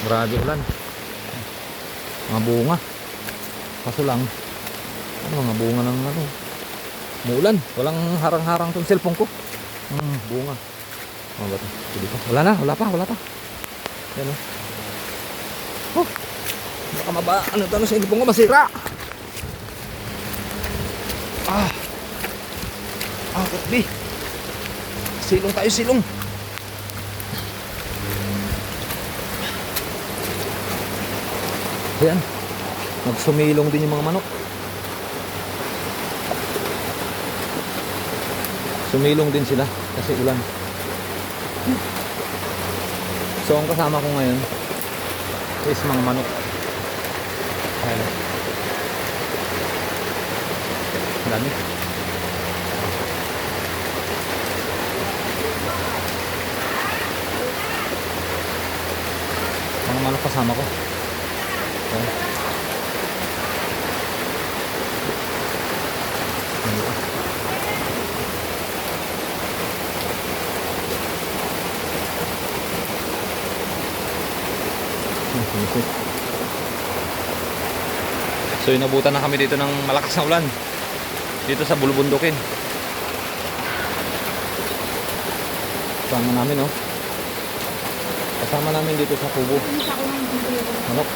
Grabe ulan. Mga bunga. Kaso lang, ano mga bunga ng ano, muulan. Walang harang-harang tong cellphone ko. Bunga. Ano ba ito? Dito. Wala pa. Yan o. Oh. Baka ano ito sa cellphone ko, masira. Kutbi. Silong tayo, silong. Ayan. Nagsumilong din yung mga manok. Sumilong din sila kasi ulan. So ang kasama ko ngayon is mga manok. Ayan. Dami. Mga manok kasama ko. Ayan. So inabutan na kami dito ng malakas na ulan dito sa Bulubundukin. Kasama namin, oh. Kasama namin dito sa kubo. Manok.